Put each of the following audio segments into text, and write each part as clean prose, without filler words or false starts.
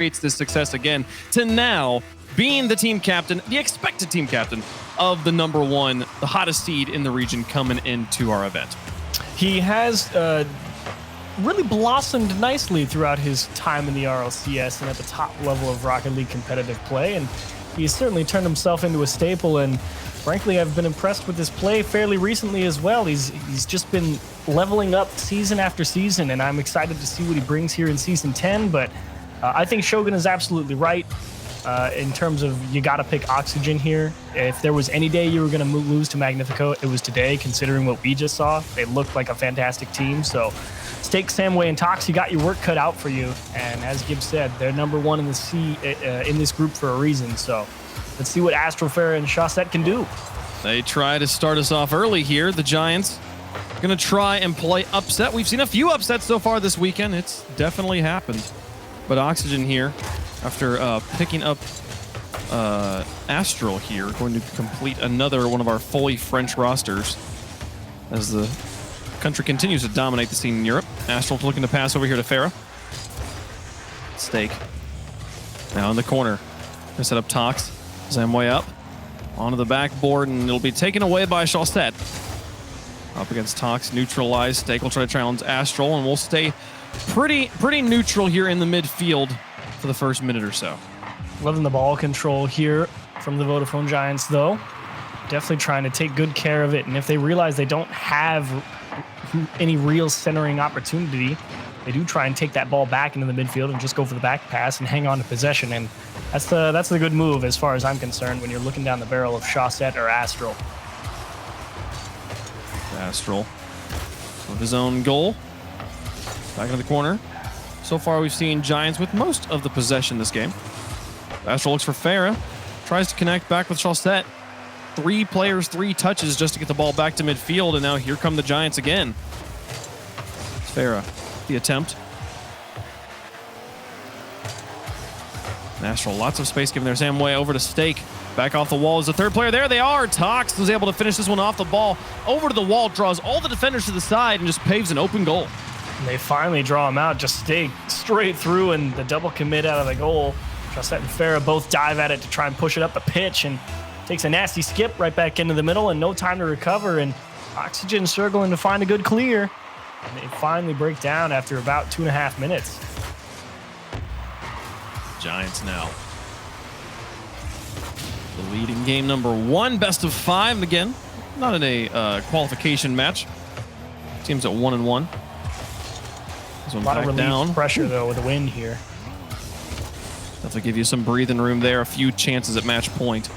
creates this success again to now being the team captain, the expected team captain of the #1, the hottest seed in the region coming into our event. He has really blossomed nicely throughout his time in the RLCS and at the top level of Rocket League competitive play, and he's certainly turned himself into a staple. And frankly, I've been impressed with his play fairly recently as well. He's just been leveling up season after season, and I'm excited to see what he brings here in Season 10. But I think Shogun is absolutely right in terms of you got to pick Oxygen here. If there was any day you were going to lose to Magnifico, it was today, considering what we just saw. They looked like a fantastic team. So Stake, Samway, and Tox, you got your work cut out for you. And as Gibbs said, they're #1 in the C in this group for a reason. So let's see what Astrofera and Shawset can do. They try to start us off early here. The Giants going to try and play upset. We've seen a few upsets so far this weekend. It's definitely happened. But Oxygen here, after picking up Astral here, going to complete another one of our fully French rosters as the country continues to dominate the scene in Europe. Astral looking to pass over here to Farah. Stake now in the corner. Gonna set up Tox. Zamway up onto the backboard, and it'll be taken away by Shawset. Up against Tox, neutralized. Stake will try to challenge Astral, and we'll stay pretty neutral here in the midfield for the first minute or so. Loving the ball control here from the Vodafone Giants, though. Definitely trying to take good care of it, and if they realize they don't have any real centering opportunity, they do try and take that ball back into the midfield and just go for the back pass and hang on to possession. And that's the good move as far as I'm concerned when you're looking down the barrel of Shawset or Astral. Astral with his own goal. Back into the corner. So far we've seen Giants with most of the possession this game. Astral looks for Farah. Tries to connect back with Shawset. 3 players, 3 touches just to get the ball back to midfield, and now here come the Giants again. It's Farah, the attempt. Astral, lots of space given there. Samway over to Stake. Back off the wall is the 3rd player. There they are. Tox was able to finish this one off the ball. Over to the wall, draws all the defenders to the side, and just paves an open goal. And they finally draw him out. Just Stake straight through, and the double commit out of the goal. Shawset and Farah both dive at it to try and push it up the pitch, and takes a nasty skip right back into the middle and no time to recover. And Oxygen struggling to find a good clear. And they finally break down after about 2.5 minutes. Giants now the lead in game #1, best of 5. And again, not in a qualification match. Teams at 1-1. A lot of relief pressure though with the win here. Definitely give you some breathing room there. A few chances at match point.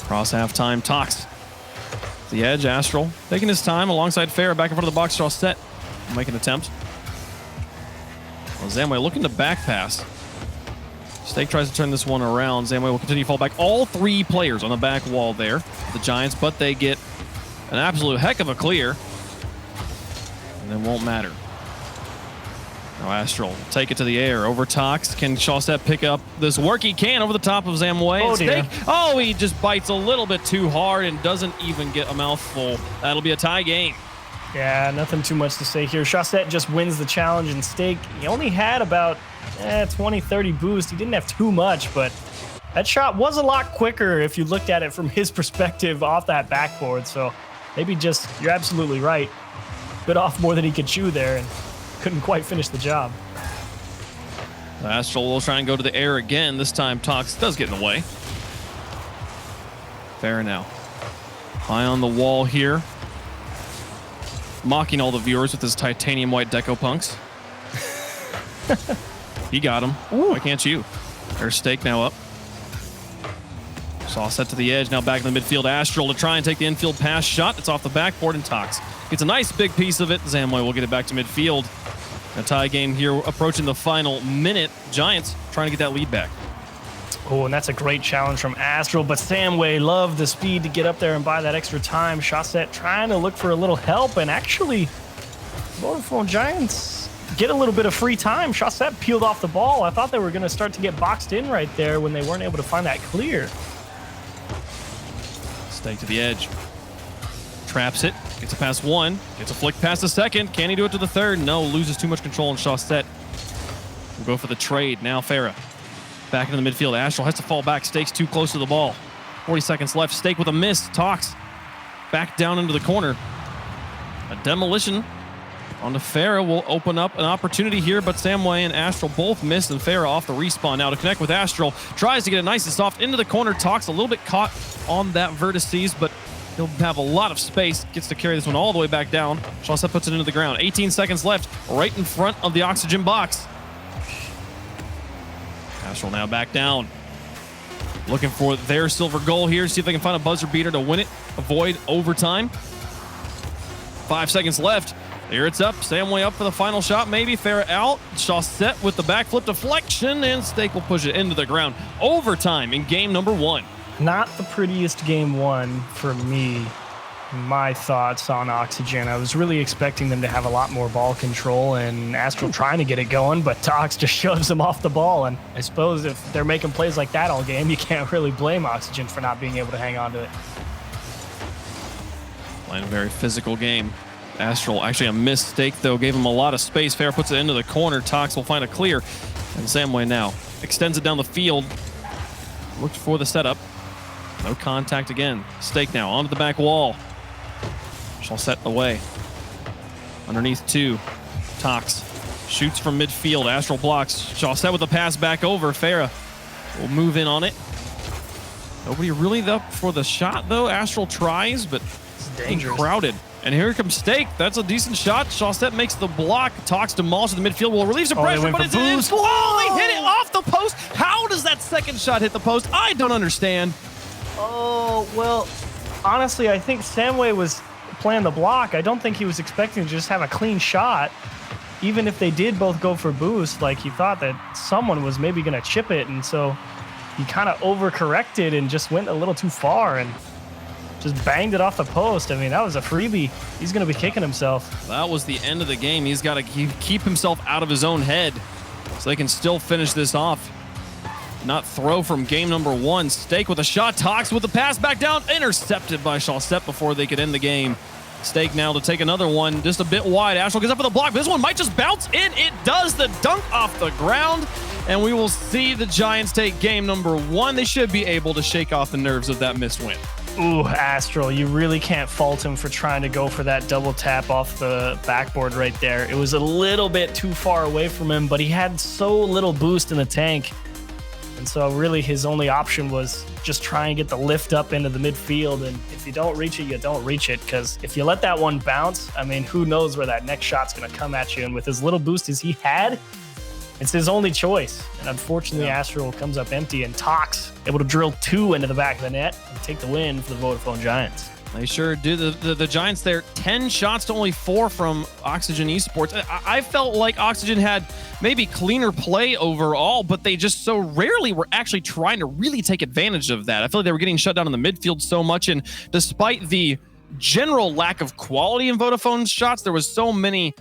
Cross halftime, Tox. The edge, Astral taking his time alongside Farah back in front of the box. Shawset make an attempt. Well, Zamway looking to back pass. Stake tries to turn this one around. Zamway will continue to fall back. All 3 players on the back wall there, the Giants, but they get an absolute heck of a clear. And it won't matter. Now Astral take it to the air over Tox. Can Shawset pick up this work? He can over the top of Zamway. Oh, dear. Oh, he just bites a little bit too hard and doesn't even get a mouthful. That'll be a tie game. Yeah, nothing too much to say here. Shawset just wins the challenge, and Stake, he only had about 20-30 boost. He didn't have too much, but that shot was a lot quicker if you looked at it from his perspective off that backboard. So maybe just, you're absolutely right. Bit off more than he could chew there and couldn't quite finish the job. Astral will try and go to the air again. This time Tox does get in the way. Fair now. High on the wall here. Mocking all the viewers with his titanium white deco punks. He got him. Ooh. Why can't you? There's Stake now up. Saw set to the edge. Now back in the midfield. Astral to try and take the infield pass shot. It's off the backboard, and Tox gets a nice big piece of it. Zamway will get it back to midfield. A tie game here approaching the final minute. Giants trying to get that lead back. Oh, and that's a great challenge from Astral, but Samway loved the speed to get up there and buy that extra time. Shawset trying to look for a little help, and actually, Vodafone Giants get a little bit of free time. Shawset peeled off the ball. I thought they were going to start to get boxed in right there when they weren't able to find that clear. Stake to the edge. Traps it. Gets a pass 1. Gets a flick past the 2nd. Can he do it to the 3rd? No. Loses too much control, and Shawset We'll go for the trade. Now Farah back into the midfield. Astral has to fall back. Steak's too close to the ball. 40 seconds left. Steak with a miss. Tox back down into the corner. A demolition onto Farah will open up an opportunity here, but Samway and Astral both missed, and Farah off the respawn. Now to connect with Astral. Tries to get it nice and soft into the corner. Tox a little bit caught on that vertices, but he'll have a lot of space. Gets to carry this one all the way back down. Chaussette puts it into the ground. 18 seconds left, right in front of the oxygen box. Astral now back down. Looking for their silver goal here. See if they can find a buzzer beater to win it. Avoid overtime. 5 seconds left. Here it's up. Samway up for the final shot. Maybe Farah out. Chaussette with the backflip deflection, and Steak will push it into the ground. Overtime in game number 1. Not the prettiest game 1 for me. My thoughts on Oxygen. I was really expecting them to have a lot more ball control and Astral trying to get it going, but Tox just shoves them off the ball. And I suppose if they're making plays like that all game, you can't really blame Oxygen for not being able to hang on to it. Playing a very physical game. Astral actually a mistake though, gave him a lot of space. Farah puts it into the corner. Tox will find a clear, and Samway now extends it down the field. Looked for the setup. No contact again. Steak now onto the back wall. Chaussette away. Underneath 2. Tox shoots from midfield. Astral blocks. Chaussette with the pass back over. Farah will move in on it. Nobody really up for the shot though. Astral tries, but It's dangerous. crowded. And here comes Steak. That's a decent shot. Chaussette makes the block. Tox demolishes the midfield. Will relieve some pressure, but it's in. Oh, they hit it off the post. How does that second shot hit the post? I don't understand. Oh, well, honestly, I think Samway was playing the block. I don't think he was expecting to just have a clean shot. Even if they did both go for boost, like he thought that someone was maybe going to chip it. And so he kind of overcorrected and just went a little too far and just banged it off the post. I mean, that was a freebie. He's going to be kicking himself. That was the end of the game. He's got to keep himself out of his own head so they can still finish this off. Not throw from game number 1. Steak with a shot. Tox with the pass back down. Intercepted by Chaussette before they could end the game. Steak now to take another one. Just a bit wide. Astral gets up for the block. This one might just bounce in. It does. The dunk off the ground. And we will see the Giants take game number 1. They should be able to shake off the nerves of that missed win. Ooh, Astral, you really can't fault him for trying to go for that double tap off the backboard right there. It was a little bit too far away from him, but he had so little boost in the tank. And so really his only option was just try and get the lift up into the midfield. And if you don't reach it, you don't reach it. Because if you let that one bounce, I mean, who knows where that next shot's going to come at you. And with as little boost as he had, it's his only choice. And unfortunately, Astral comes up empty, and Tox able to drill 2 into the back of the net and take the win for the Vodafone Giants. They sure do. The Giants there, 10 shots to only 4 from Oxygen Esports. I felt like Oxygen had maybe cleaner play overall, but they just so rarely were actually trying to really take advantage of that. I feel like they were getting shut down in the midfield so much, and despite the general lack of quality in Vodafone's shots, there was so many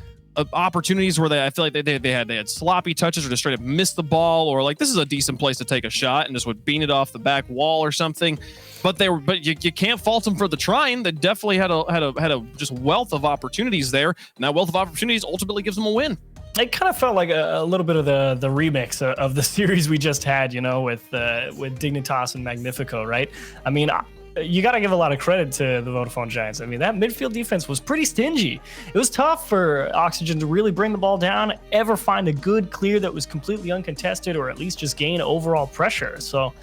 opportunities where I feel like they had sloppy touches or just straight up missed the ball, or like this is a decent place to take a shot and just would bean it off the back wall or something. But you can't fault them for the trying. They definitely had a just wealth of opportunities there, and that wealth of opportunities ultimately gives them a win. It kind of felt like a little bit of the remix of the series we just had, you know, with Dignitas and Magnifico, right? I mean, you got to give a lot of credit to the Vodafone Giants. I mean, that midfield defense was pretty stingy. It was tough for Oxygen to really bring the ball down, ever find a good clear that was completely uncontested, or at least just gain overall pressure. So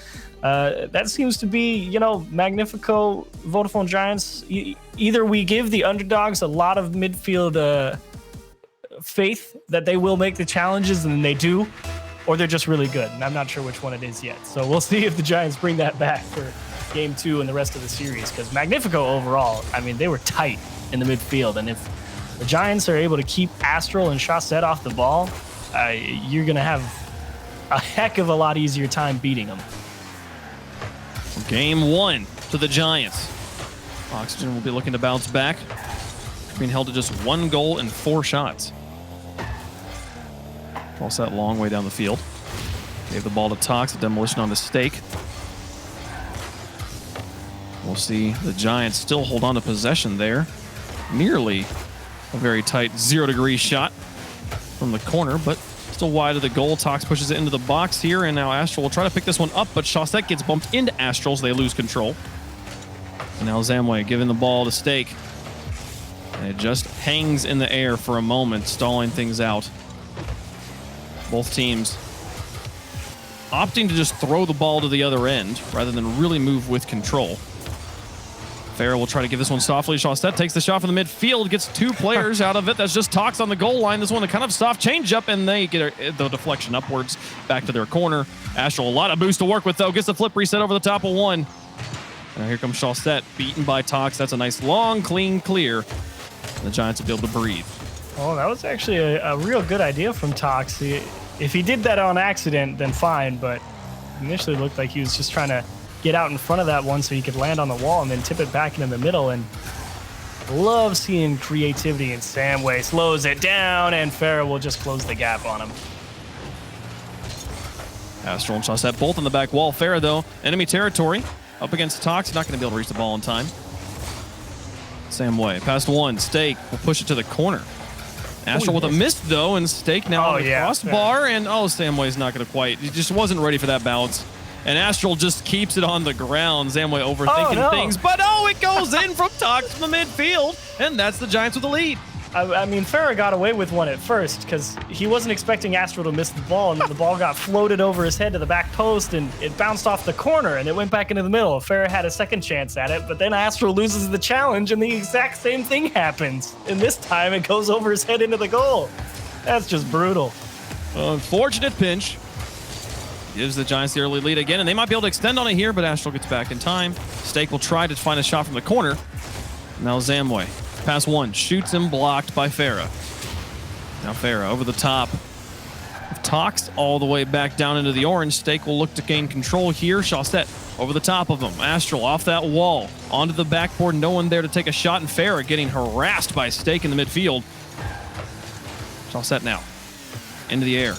that seems to be, you know, Magnifico, Vodafone Giants. Either we give the underdogs a lot of midfield faith that they will make the challenges, and they do, or they're just really good. And I'm not sure which one it is yet. So we'll see if the Giants bring that back for game 2 and the rest of the series, because Magnifico overall, I mean, they were tight in the midfield, and if the Giants are able to keep Astral and Chaussette off the ball, you're going to have a heck of a lot easier time beating them. Game 1 to the Giants. Oxygen will be looking to bounce back, being held to just 1 goal and 4 shots. Chaussette long way down the field. Gave the ball to Tox, a demolition on the Steak. We'll see the Giants still hold on to possession there. Nearly a very tight 0-degree shot from the corner, but still Still wide of the goal. Tox pushes it into the box here, and now Astral will try to pick this one up, but Chaussette gets bumped into Astral, so they lose control. And now Zamway giving the ball to Stake. And it just hangs in the air for a moment, stalling things out. Both teams opting to just throw the ball to the other end rather than really move with control. Farah will try to give this one softly. Chaussette takes the shot from the midfield, gets 2 players out of it. That's just Tox on the goal line. This one a kind of soft change-up, and they get the deflection upwards back to their corner. Astral, a lot of boost to work with, though. Gets the flip reset over the top of one. Now here comes Chaussette, beaten by Tox. That's a nice, long, clean clear. And the Giants will be able to breathe. Oh, that was actually a real good idea from Tox. If he did that on accident, then fine, but initially looked like he was just trying to get out in front of that one so he could land on the wall and then tip it back into the middle. And love seeing creativity in Samway. Slows it down, and Farah will just close the gap on him. Astral and Chaussette both on the back wall. Farah, though, enemy territory. Up against Tox, not going to be able to reach the ball in time. Samway, past one. Stake will push it to the corner. Astral with a miss, though, and Stake now on the crossbar, and Samway's not going to quite. He just wasn't ready for that bounce. And Astral just keeps it on the ground. Zamway overthinking things, but it goes in from Tox from the midfield, and that's the Giants with the lead. I mean, Farah got away with one at first because he wasn't expecting Astral to miss the ball, and then the ball got floated over his head to the back post, and it bounced off the corner, and it went back into the middle. Farah had a second chance at it, but then Astral loses the challenge, and the exact same thing happens. And this time, it goes over his head into the goal. That's just brutal. Unfortunate pinch. Gives the Giants the early lead again, and they might be able to extend on it here, but Astral gets back in time. Stake will try to find a shot from the corner. Now Zamway. Pass one, shoots him, blocked by Farah. Now Farah over the top. Tox all the way back down into the orange. Stake will look to gain control here. Chaussette over the top of him. Astral off that wall, onto the backboard. No one there to take a shot, and Farah getting harassed by Stake in the midfield. Chaussette now into the air.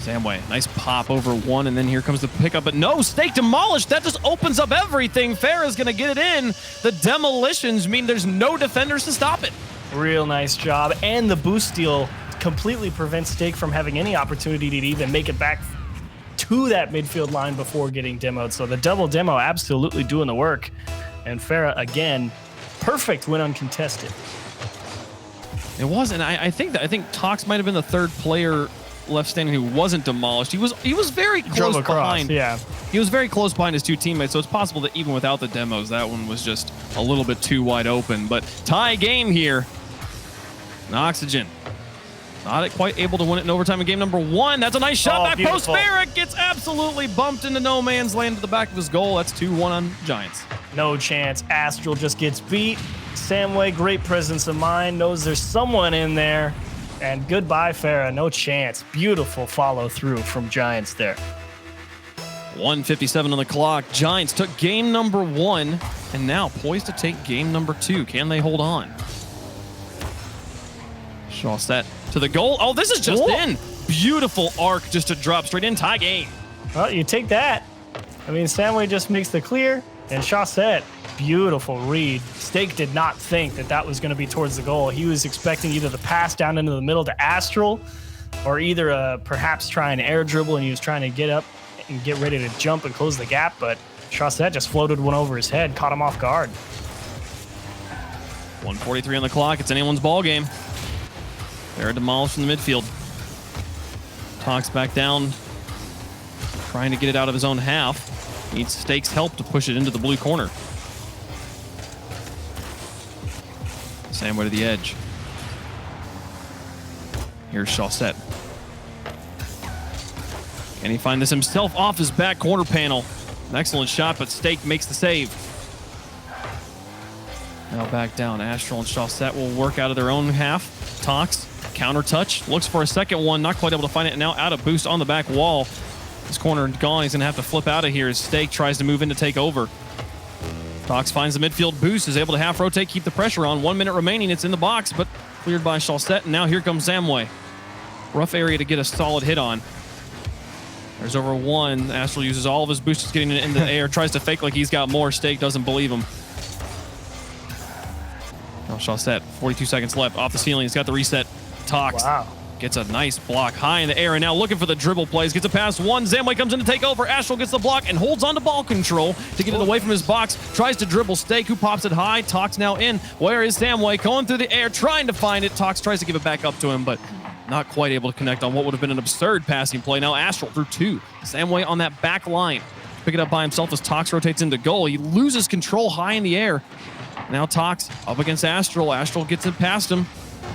Zamway, nice pop over one, and then here comes the pickup, but no, Stake demolished. That just opens up everything. Farah's going to get it in. The demolitions mean there's no defenders to stop it. Real nice job, and the boost steal completely prevents Stake from having any opportunity to even make it back to that midfield line before getting demoed. So the double demo absolutely doing the work, and Farah, again, perfect when uncontested. It was, and I think Tox might have been the third player left standing who wasn't demolished. He was very close behind. Yeah, he was very close behind his 2 teammates, so it's possible that even without the demos, that one was just a little bit too wide open. But tie game here. And Oxygen not quite able to win it in overtime in game number 1. That's a nice shot back post. Farah gets absolutely bumped into no man's land to the back of his goal. That's 2-1 on Giants. No chance. Astral just gets beat. Samway, great presence of mind, knows there's someone in there. And goodbye, Farah. No chance. Beautiful follow through from Giants there. 1:57 on the clock. Giants took game number 1 and now poised to take game number 2. Can they hold on? Chaussette to the goal. Oh, this is just in. Beautiful arc just to drop straight in. Tie game. Well, you take that. I mean, Samway just makes the clear, and Chaussette, beautiful read. Stake did not think that was going to be towards the goal. He was expecting either the pass down into the middle to Astral, or either perhaps try an air dribble, and he was trying to get up and get ready to jump and close the gap, but Chaussette just floated one over his head, caught him off guard. 1:43 on the clock. It's anyone's ball game. They're demolished from the midfield. Tox back down, trying to get it out of his own half. Needs Stake's help to push it into the blue corner. Samway to the edge. Here's Chaussette. Can he find this himself off his back corner panel? An excellent shot, but Stake makes the save. Now back down. Astral and Chaussette will work out of their own half. Tox, counter touch, looks for a second one, not quite able to find it. Now out of boost on the back wall. This corner gone. He's going to have to flip out of here as Stake tries to move in to take over. Tox finds the midfield boost, is able to half rotate, keep the pressure on. 1 minute remaining. It's in the box, but cleared by Chaussette. And now here comes Zamway. Rough area to get a solid hit on. There's over one. Astral uses all of his boosts, getting it into the air, tries to fake like he's got more. Stake doesn't believe him. Now Chaussette, 42 seconds left. Off the ceiling, he's got the reset. Tox. Wow. Gets a nice block high in the air, and now looking for the dribble plays. Gets a pass one. Zamway comes in to take over. Astral gets the block and holds on to ball control to get it away from his box. Tries to dribble Stake, who pops it high. Tox now in. Where is Zamway? Going through the air, trying to find it. Tox tries to give it back up to him, but not quite able to connect on what would have been an absurd passing play. Now Astral through 2. Zamway on that back line. Pick it up by himself as Tox rotates into goal. He loses control high in the air. Now Tox up against Astral. Astral gets it past him.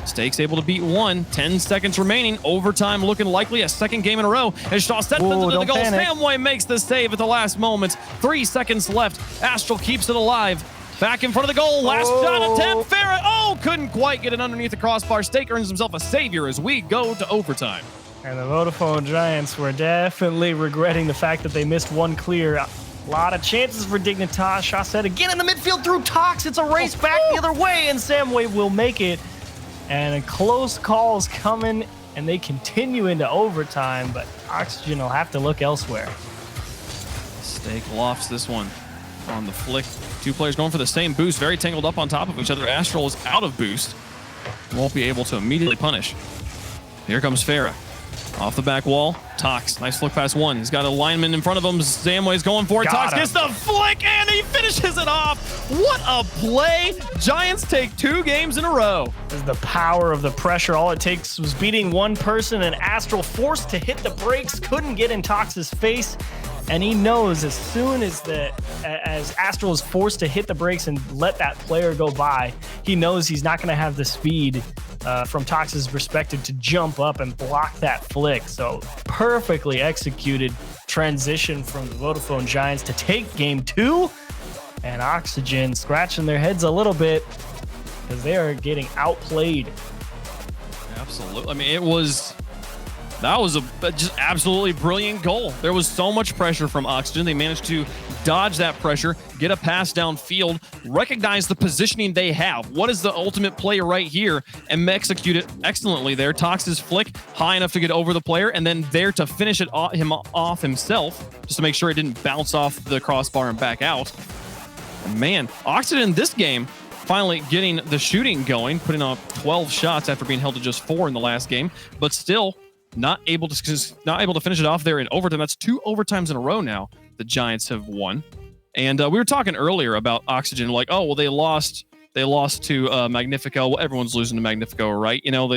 Stake's able to beat 1. 10 seconds remaining. Overtime looking likely. A second game in a row. As Shaw sets into the goal. Zamway makes the save at the last moment. 3 seconds left. Astral keeps it alive. Back in front of the goal. Last shot attempt. Farrah. Oh, couldn't quite get it underneath the crossbar. Stake earns himself a savior as we go to overtime. And the Vodafone Giants were definitely regretting the fact that they missed one clear. A lot of chances for Dignitas. Shaw said again in the midfield through Tox. It's a race back the other way, and Zamway will make it. And a close call is coming, and they continue into overtime, but Oxygen will have to look elsewhere. Stake lofts this one on the flick. 2 players going for the same boost, very tangled up on top of each other. Astral is out of boost. Won't be able to immediately punish. Here comes Farrah. Off the back wall, Tox. Nice flick past 1. He's got a lineman in front of him. Zamway's going for it. Tox gets the flick, and he finishes it off. What a play. Giants take 2 games in a row. This is the power of the pressure. All it takes was beating one person, and Astral forced to hit the brakes. Couldn't get in Tox's face. And he knows as soon as Astral is forced to hit the brakes and let that player go by, he knows he's not going to have the speed from Tox's perspective to jump up and block that flick. So perfectly executed transition from the Vodafone Giants to take game 2. And Oxygen scratching their heads a little bit because they are getting outplayed. Absolutely. I mean, that was a just absolutely brilliant goal. There was so much pressure from Oxygen. They managed to dodge that pressure, get a pass downfield, recognize the positioning they have. What is the ultimate play right here? And execute it excellently there. Tox's flick high enough to get over the player, and then there to finish it off himself, just to make sure it didn't bounce off the crossbar and back out. And man, Oxygen this game finally getting the shooting going, putting up 12 shots after being held to just 4 in the last game, but still not able to finish it off there in overtime. That's 2 overtimes in a row now the Giants have won. And we were talking earlier about Oxygen, like, oh, well, they lost to Magnifico. Well, everyone's losing to Magnifico, right? You know,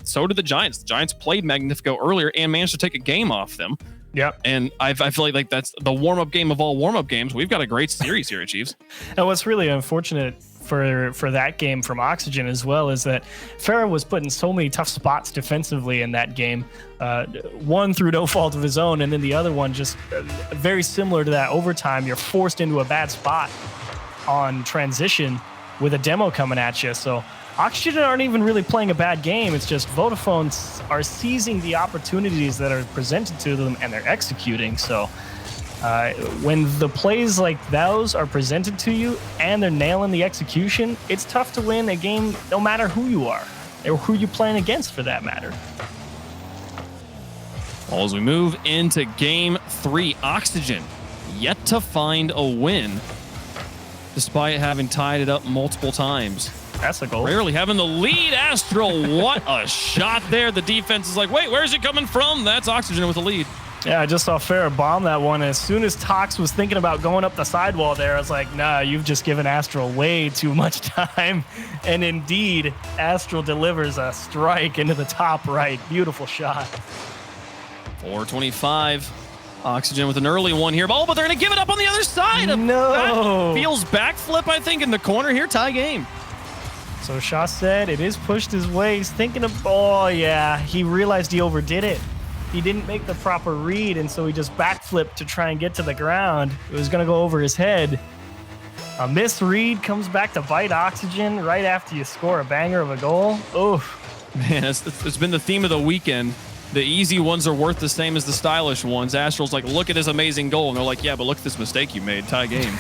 so did the Giants. The Giants played Magnifico earlier and managed to take a game off them. Yep. And I feel like that's the warm-up game of all warm-up games. We've got a great series here at Chiefs. And what's really unfortunate for that game from Oxygen as well is that Farrah was put in so many tough spots defensively in that game. One through no fault of his own, and then the other one just very similar to that overtime. You're forced into a bad spot on transition with a demo coming at you. So Oxygen aren't even really playing a bad game. It's just Vodafone are seizing the opportunities that are presented to them, and they're executing. So when the plays like those are presented to you and they're nailing the execution, it's tough to win a game no matter who you are or who you're playing against for that matter. Well, as we move into game 3, Oxygen yet to find a win despite having tied it up multiple times. That's a goal. Rarely having the lead. Astral, what a shot there. The defense is like, wait, where's it coming from? That's Oxygen with the lead. Yeah, I just saw Farrah bomb that one. As soon as Tox was thinking about going up the sidewall there, I was like, nah, you've just given Astral way too much time. And indeed, Astral delivers a strike into the top right. Beautiful shot. 4:25. Oxygen with an early one here. Oh, but they're going to give it up on the other side. No. Feels backflip, I think, in the corner here. Tie game. So Shaw said it is pushed his way. He's thinking of, oh, yeah, he realized he overdid it. He didn't make the proper read, and so he just backflipped to try and get to the ground. It was going to go over his head. A misread comes back to bite Oxygen right after you score a banger of a goal. Oof. Man, it's been the theme of the weekend. The easy ones are worth the same as the stylish ones. Astral's like, look at this amazing goal. And they're like, yeah, but look at this mistake you made. Tie game.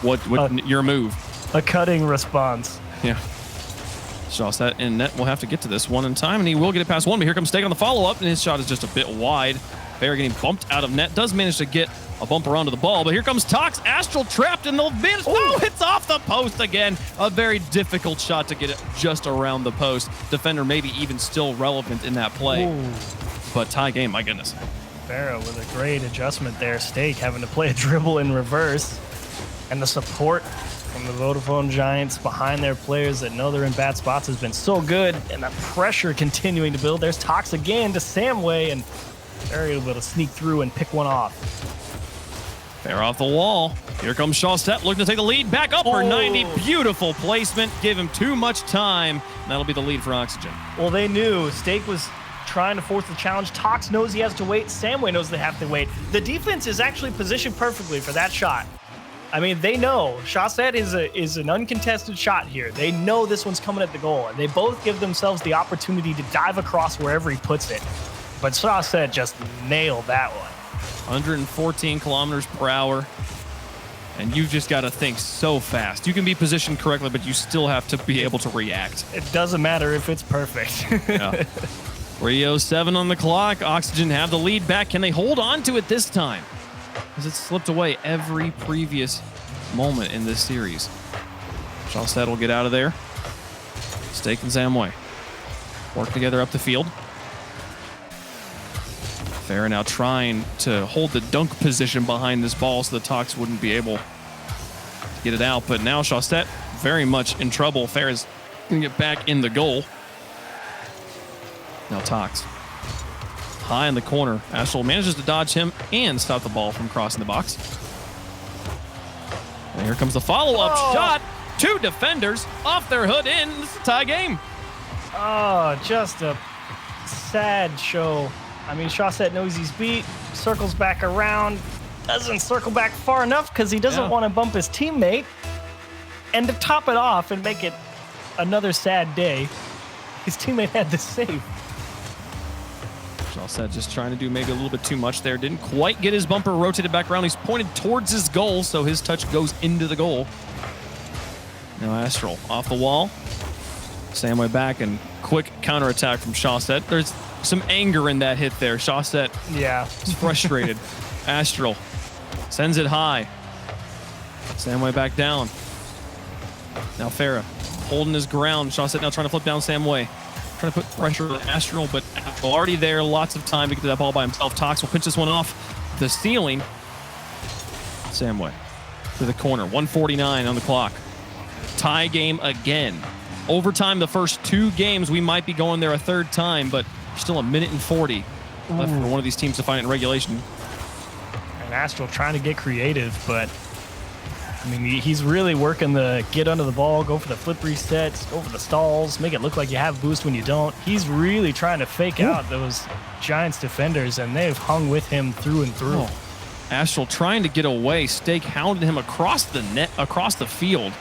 What your move? A cutting response. Yeah. Shaw set in net. We'll have to get to this one in time, and he will get it past 1. But here comes Stake on the follow-up, and his shot is just a bit wide. Farrah getting bumped out of net. Does manage to get a bump around to the ball, but here comes Tox. Astral trapped in the bench. Oh, it's off the post again. A very difficult shot to get it just around the post. Defender maybe even still relevant in that play. Ooh. But tie game, my goodness. Farah with a great adjustment there. Stake having to play a dribble in reverse. And the support from the Vodafone Giants behind their players that know they're in bad spots has been so good. And the pressure continuing to build. There's Tox again to Samway, and they're able to sneak through and pick one off. Fair off the wall. Here comes Chaussette looking to take the lead. Back up for 90. Beautiful placement. Give him too much time. And that'll be the lead for Oxygen. Well, they knew Stake was trying to force the challenge. Tox knows he has to wait. Samway knows they have to wait. The defense is actually positioned perfectly for that shot. I mean, they know Chaussette is an uncontested shot here. They know this one's coming at the goal, and they both give themselves the opportunity to dive across wherever he puts it. But Chaussette just nailed that one. 114 kilometers per hour. And you've just got to think so fast. You can be positioned correctly, but you still have to be able to react. It doesn't matter if it's perfect. Yeah. 3:07 on the clock. Oxygen have the lead back. Can they hold on to it this time? Because it's slipped away every previous moment in this series. Chaussette will get out of there. Stake and Samway work together up the field. Farah now trying to hold the dunk position behind this ball so the Tox wouldn't be able to get it out. But now Chaussette very much in trouble. Farah's going to get back in the goal. Now Tox. High in the corner. Astral manages to dodge him and stop the ball from crossing the box. And here comes the follow-up shot. Two defenders off their hood in. This is a tie game. Oh, just a sad show. I mean, Chaussette knows he's beat, circles back around, doesn't circle back far enough because he doesn't want to bump his teammate. And to top it off and make it another sad day, his teammate had the save. Chaussette just trying to do maybe a little bit too much there. Didn't quite get his bumper rotated back around. He's pointed towards his goal, so his touch goes into the goal. Now Astral off the wall. Samway back and quick counterattack from Chaussette. There's some anger in that hit there. Chaussette is frustrated. Astral sends it high. Samway back down. Now Farah holding his ground. Chaussette now trying to flip down Samway. Trying to put pressure on Astral, but already there. Lots of time to get to that ball by himself. Tox will pinch this one off the ceiling. Samway to the corner. 1:49 on the clock. Tie game again. Overtime the first two games. We might be going there a third time, but still 1:40 left for one of these teams to find it in regulation. And Astral trying to get creative, but I mean, he's really working the get under the ball, go for the flip resets, go for the stalls, make it look like you have boost when you don't. He's really trying to fake out those Giants defenders, and they've hung with him through and through. Oh. Astral trying to get away. Stake hounded him across the net, across the field.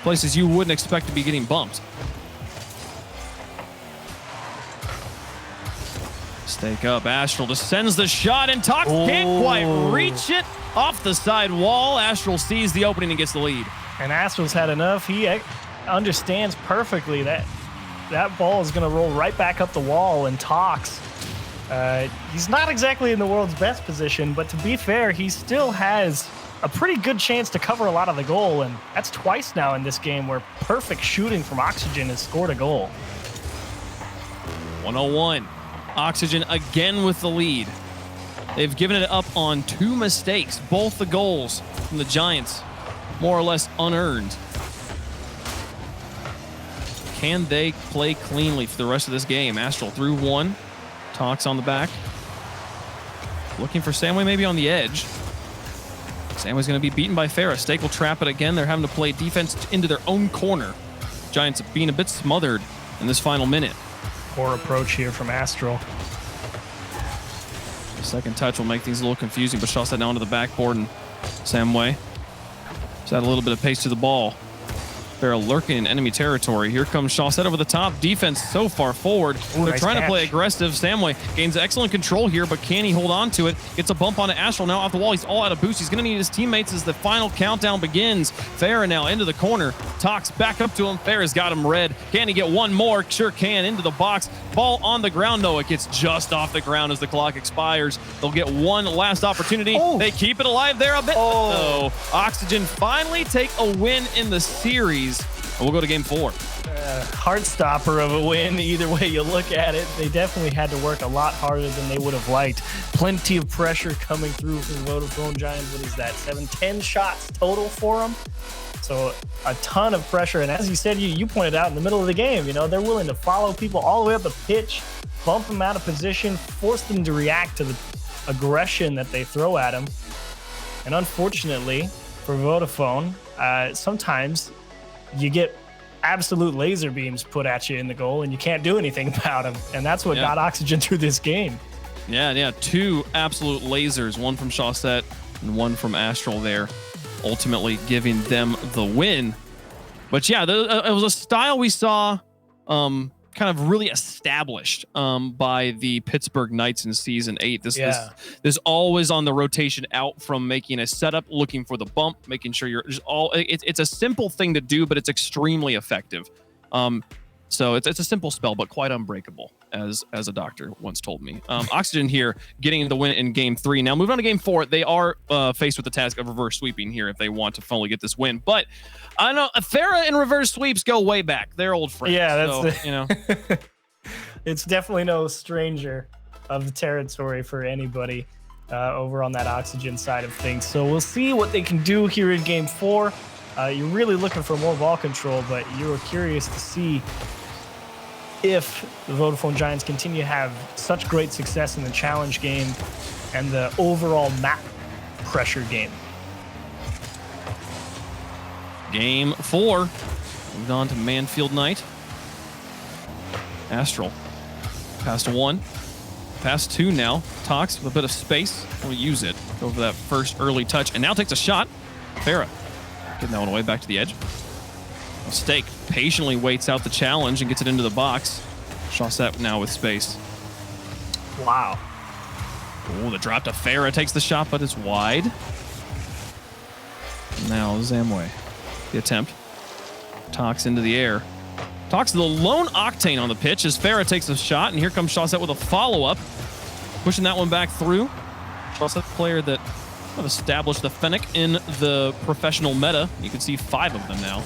Places you wouldn't expect to be getting bumped. Stake up. Astral just sends the shot, and Tox can't quite reach it. Off the side wall. Astral sees the opening and gets the lead. And Astral's had enough. He understands perfectly that that ball is going to roll right back up the wall, and Tox, he's not exactly in the world's best position, but to be fair, he still has a pretty good chance to cover a lot of the goal, and that's twice now in this game where perfect shooting from Oxygen has scored a goal. 101. Oxygen again with the lead. They've given it up on two mistakes. Both the goals from the Giants, more or less unearned. Can they play cleanly for the rest of this game? Astral through one. Tox on the back. Looking for Samway maybe on the edge. Samway's going to be beaten by Farah. Stake will trap it again. They're having to play defense into their own corner. Giants being a bit smothered in this final minute. Poor approach here from Astral. The second touch will make things a little confusing, but Chaussette down to the backboard, and Samway just add a little bit of pace to the ball. They're lurking in enemy territory. Here comes Chaussette over the top. Defense so far forward. They're nice trying catch. to play aggressive. Samway gains excellent control here, but can he hold on to it? Gets a bump onto Astral now off the wall. He's all out of boost. He's going to need his teammates as the final countdown begins. Farah now into the corner. Tox back up to him. Farah's got him red. Can he get one more? Sure can. Into the box. Ball on the ground, though. It gets just off the ground as the clock expires. They'll get one last opportunity. Oh. They keep it alive there a bit. Oh. So Oxygen finally take a win in the series. And we'll go to game 4. Heart stopper of a win either way you look at it. They definitely had to work a lot harder than they would have liked. Plenty of pressure coming through from Vodafone Giants. What is that, 10 shots total for them? So a ton of pressure. And as you said, you pointed out in the middle of the game, you know, they're willing to follow people all the way up the pitch, bump them out of position, force them to react to the aggression that they throw at them. And unfortunately for Vodafone, sometimes you get absolute laser beams put at you in the goal and you can't do anything about them. And that's what got Oxygen through this game. Yeah, 2 absolute lasers, one from Chaussette and one from Astral there, ultimately giving them the win. But yeah, it was a style we saw kind of really established by the Pittsburgh Knights in Season 8. This always on the rotation out from making a setup, looking for the bump, making sure you're just it's a simple thing to do, but it's extremely effective. So it's a simple spell, but quite unbreakable, as a doctor once told me. Oxygen here getting the win in game 3. Now moving on to game 4, they are faced with the task of reverse sweeping here if they want to finally get this win. But I know Farah and reverse sweeps go way back. They're old friends. Yeah, that's you know. It's definitely no stranger of the territory for anybody over on that Oxygen side of things. So we'll see what they can do here in game 4. You're really looking for more ball control, but you were curious to see if the Vodafone Giants continue to have such great success in the challenge game and the overall map pressure game. Game 4. Moved on to Manfield Knight. Astral. Past 1. Past 2 now. Tox with a bit of space. We'll use it. Go for that first early touch. And now takes a shot. Farah getting that one away back to the edge. Stake patiently waits out the challenge and gets it into the box. Chaussette now with space. Wow. Oh, the drop to Farah takes the shot, but it's wide. Now Zamway. The attempt. Tox into the air. Tox the lone Octane on the pitch as Farah takes a shot, and here comes Chaussette with a follow-up. Pushing that one back through. Chaussette, player that established the Fennec in the professional meta. You can see 5 of them now.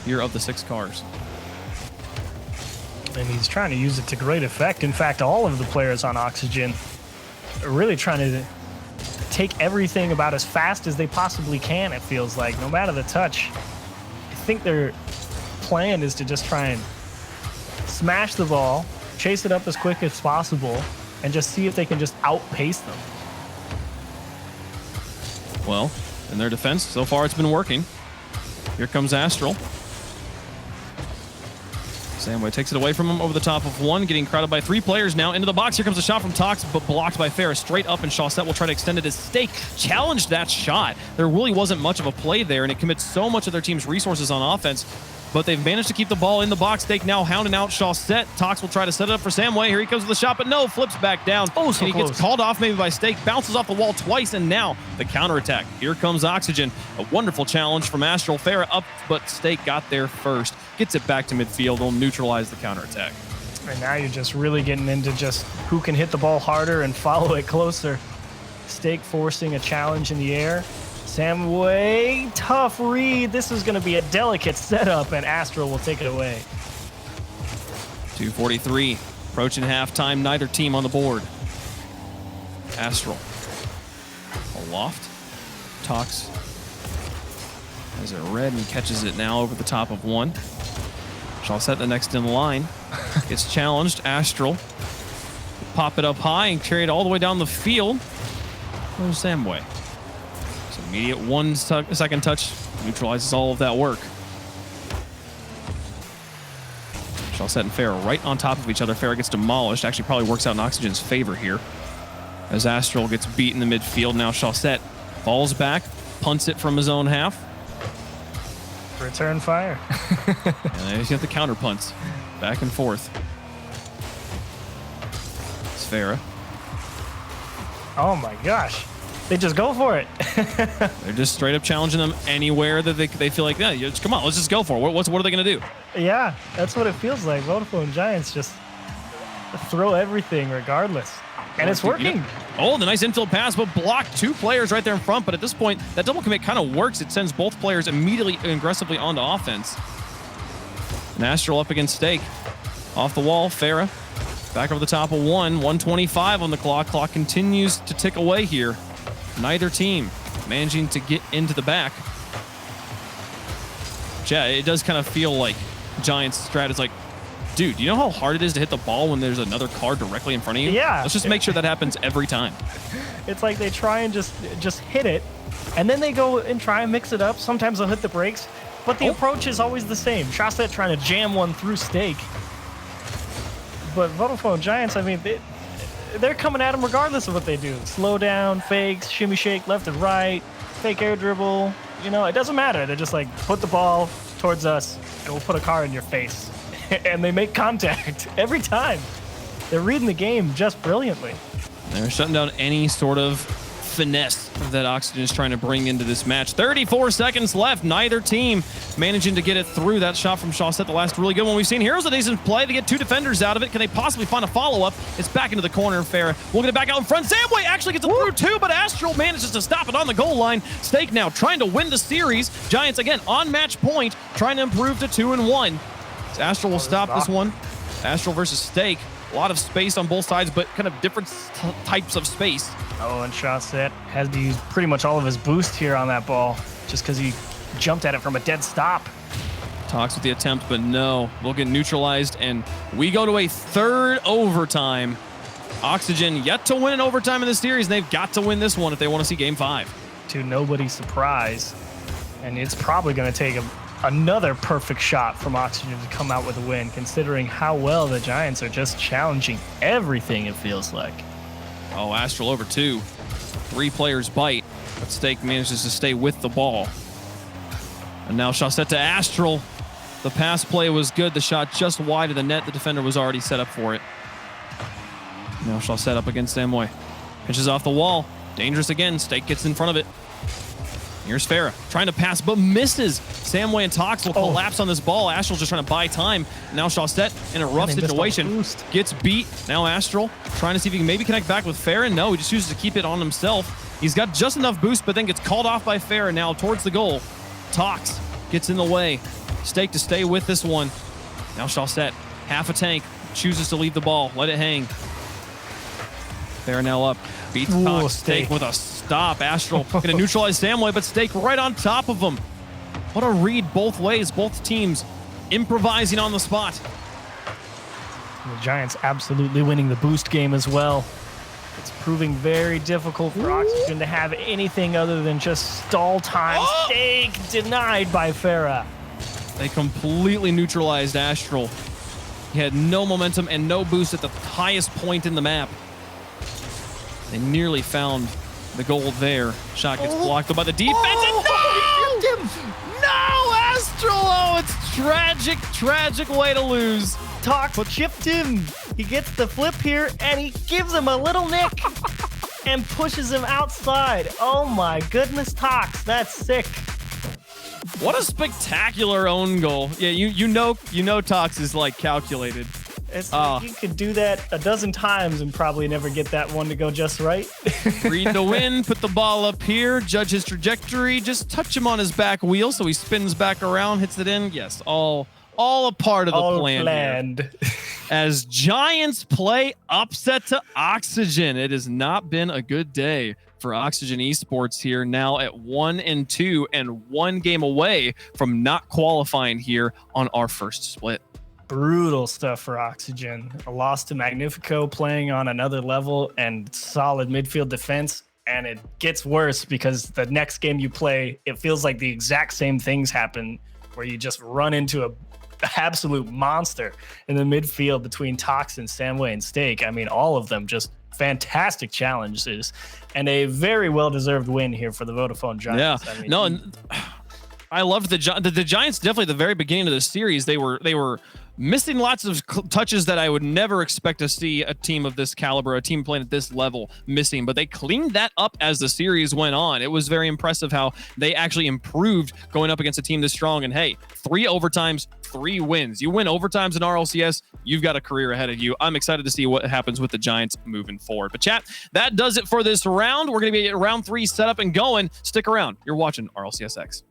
Here of the 6 cars. And he's trying to use it to great effect. In fact, all of the players on Oxygen are really trying to take everything about as fast as they possibly can, it feels like, no matter the touch. I think their plan is to just try and smash the ball, chase it up as quick as possible, and just see if they can just outpace them. Well, in their defense, so far it's been working. Here comes Astral. Samway takes it away from him over the top of 1, getting crowded by 3 players now into the box. Here comes a shot from Tox, but blocked by Farah straight up, and Chaussette will try to extend it as Stake challenged that shot. There really wasn't much of a play there, and it commits so much of their team's resources on offense, but they've managed to keep the ball in the box. Stake now hounding out Chaussette. Tox will try to set it up for Samway. Here he comes with the shot, but no, flips back down. Oh, so and he gets called off maybe by Stake, bounces off the wall twice, and now the counterattack. Here comes Oxygen. A wonderful challenge from Astral. Farah up, but Stake got there first. Gets it back to midfield. Will neutralize the counterattack. And now you're just really getting into just who can hit the ball harder and follow it closer. Stake forcing a challenge in the air. Samway, tough read. This is going to be a delicate setup, and Astral will take it away. 2:43, approaching halftime. Neither team on the board. Astral. Aloft. Tox has it red and catches it now over the top of 1. Chaussette the next in line. Gets challenged. Astral. Pop it up high and carry it all the way down the field. There's Samway. So immediate 1 second touch neutralizes all of that work. Chaussette and Farah right on top of each other. Farah gets demolished. Actually probably works out in Oxygen's favor here. As Astral gets beat in the midfield. Now Chaussette falls back, punts it from his own half. Return fire. And he's got the counter punts. Back and forth. It's Farah. Oh my gosh. They just go for it. They're just straight up challenging them anywhere that they feel like, yeah, come on, let's just go for it. What are they going to do? Yeah, that's what it feels like. Vodafone Giants just throw everything regardless. And it's working. Oh, the nice infield pass, but blocked 2 players right there in front. But at this point, that double commit kind of works. It sends both players immediately aggressively onto offense. And Astral up against Stake. Off the wall, Farah back over the top of 125 on the clock. Clock continues to tick away here. Neither team managing to get into the back. Yeah, it does kind of feel like Giants' strat is like, dude, you know how hard it is to hit the ball when there's another car directly in front of you? Yeah. Let's just make sure that happens every time. It's like they try and just hit it, and then they go and try and mix it up. Sometimes they'll hit the brakes, but the approach is always the same. Shawset trying to jam one through Stake. But Vodafone Giants, I mean, they're coming at them regardless of what they do. Slow down, fakes, shimmy shake left and right, fake air dribble. You know, it doesn't matter. They're just like, put the ball towards us, and we'll put a car in your face. And they make contact every time. They're reading the game just brilliantly. They're shutting down any sort of finesse that Oxygen is trying to bring into this match. 34 seconds left. Neither team managing to get it through. That shot from Shawset, the last really good one we've seen. Heroes of the Days play. They get 2 defenders out of it. Can they possibly find a follow-up? It's back into the corner. Farah will get it back out in front. Samway actually gets it through too, but Astral manages to stop it on the goal line. Stake now trying to win the series. Giants again on match point, trying to improve to 2-1. Astral will stop this one. Astral versus Stake. A lot of space on both sides, but kind of different types of space. Oh, and Shawset has to use pretty much all of his boost here on that ball just because he jumped at it from a dead stop. Talks with the attempt, but no. We'll get neutralized, and we go to a 3rd overtime. Oxygen yet to win an overtime in the series, and they've got to win this one if they want to see Game 5. To nobody's surprise, and it's probably going to take another perfect shot from Oxygen to come out with a win, considering how well the Giants are just challenging everything, it feels like. Oh, Astral over 2. 3 players bite, but Stake manages to stay with the ball. And now Shawset to Astral. The pass play was good. The shot just wide of the net. The defender was already set up for it. Now Shawset up against Samoy. Pitches off the wall. Dangerous again. Stake gets in front of it. Here's Farah trying to pass, but misses. Samway and Tox will collapse on this ball. Astral just trying to buy time. Now Shawset in a rough situation. Gets beat. Now Astral trying to see if he can maybe connect back with Farah. No, he just chooses to keep it on himself. He's got just enough boost, but then gets called off by Farah now towards the goal. Tox gets in the way. Stake to stay with this one. Now Shawset, half a tank, chooses to leave the ball. Let it hang. Farah now up. Beats Tox. Stake with a stop. Astral going to neutralize Samway, but Stake right on top of him. What a read both ways. Both teams improvising on the spot. The Giants absolutely winning the boost game as well. It's proving very difficult for Oxygen to have anything other than just stall time. Stake denied by Farah. They completely neutralized Astral. He had no momentum and no boost at the highest point in the map. They nearly found the goal there. Shot gets blocked by the defense. And no, Astral! Oh, it's tragic, tragic way to lose. Tox chipped him. He gets the flip here, and he gives him a little nick and pushes him outside. Oh my goodness, Tox, that's sick. What a spectacular own goal. Yeah, you know Tox is like calculated. It's like you could do that a dozen times and probably never get that one to go just right. Read the win, put the ball up here, judge his trajectory, just touch him on his back wheel so he spins back around, hits it in. Yes, all a part of the plan. Planned. As Giants play upset to Oxygen. It has not been a good day for Oxygen Esports here, now at 1-2 and 1 game away from not qualifying here on our first split. Brutal stuff for Oxygen. A loss to Magnifico, playing on another level, and solid midfield defense. And it gets worse because the next game you play, it feels like the exact same things happen, where you just run into an absolute monster in the midfield between Tox and Samway and Stake. I mean, all of them just fantastic challenges and a very well-deserved win here for the Vodafone Giants. Yeah, I mean, no, I loved the Giants. Definitely at the very beginning of the series, they were missing lots of touches that I would never expect to see a team of this caliber, a team playing at this level, missing. But they cleaned that up as the series went on. It was very impressive how they actually improved going up against a team this strong. And hey, 3 overtimes, 3 wins. You win overtimes in RLCS, you've got a career ahead of you. I'm excited to see what happens with the Giants moving forward. But chat, that does it for this round. We're going to be at round 3 set up and going. Stick around. You're watching RLCSX.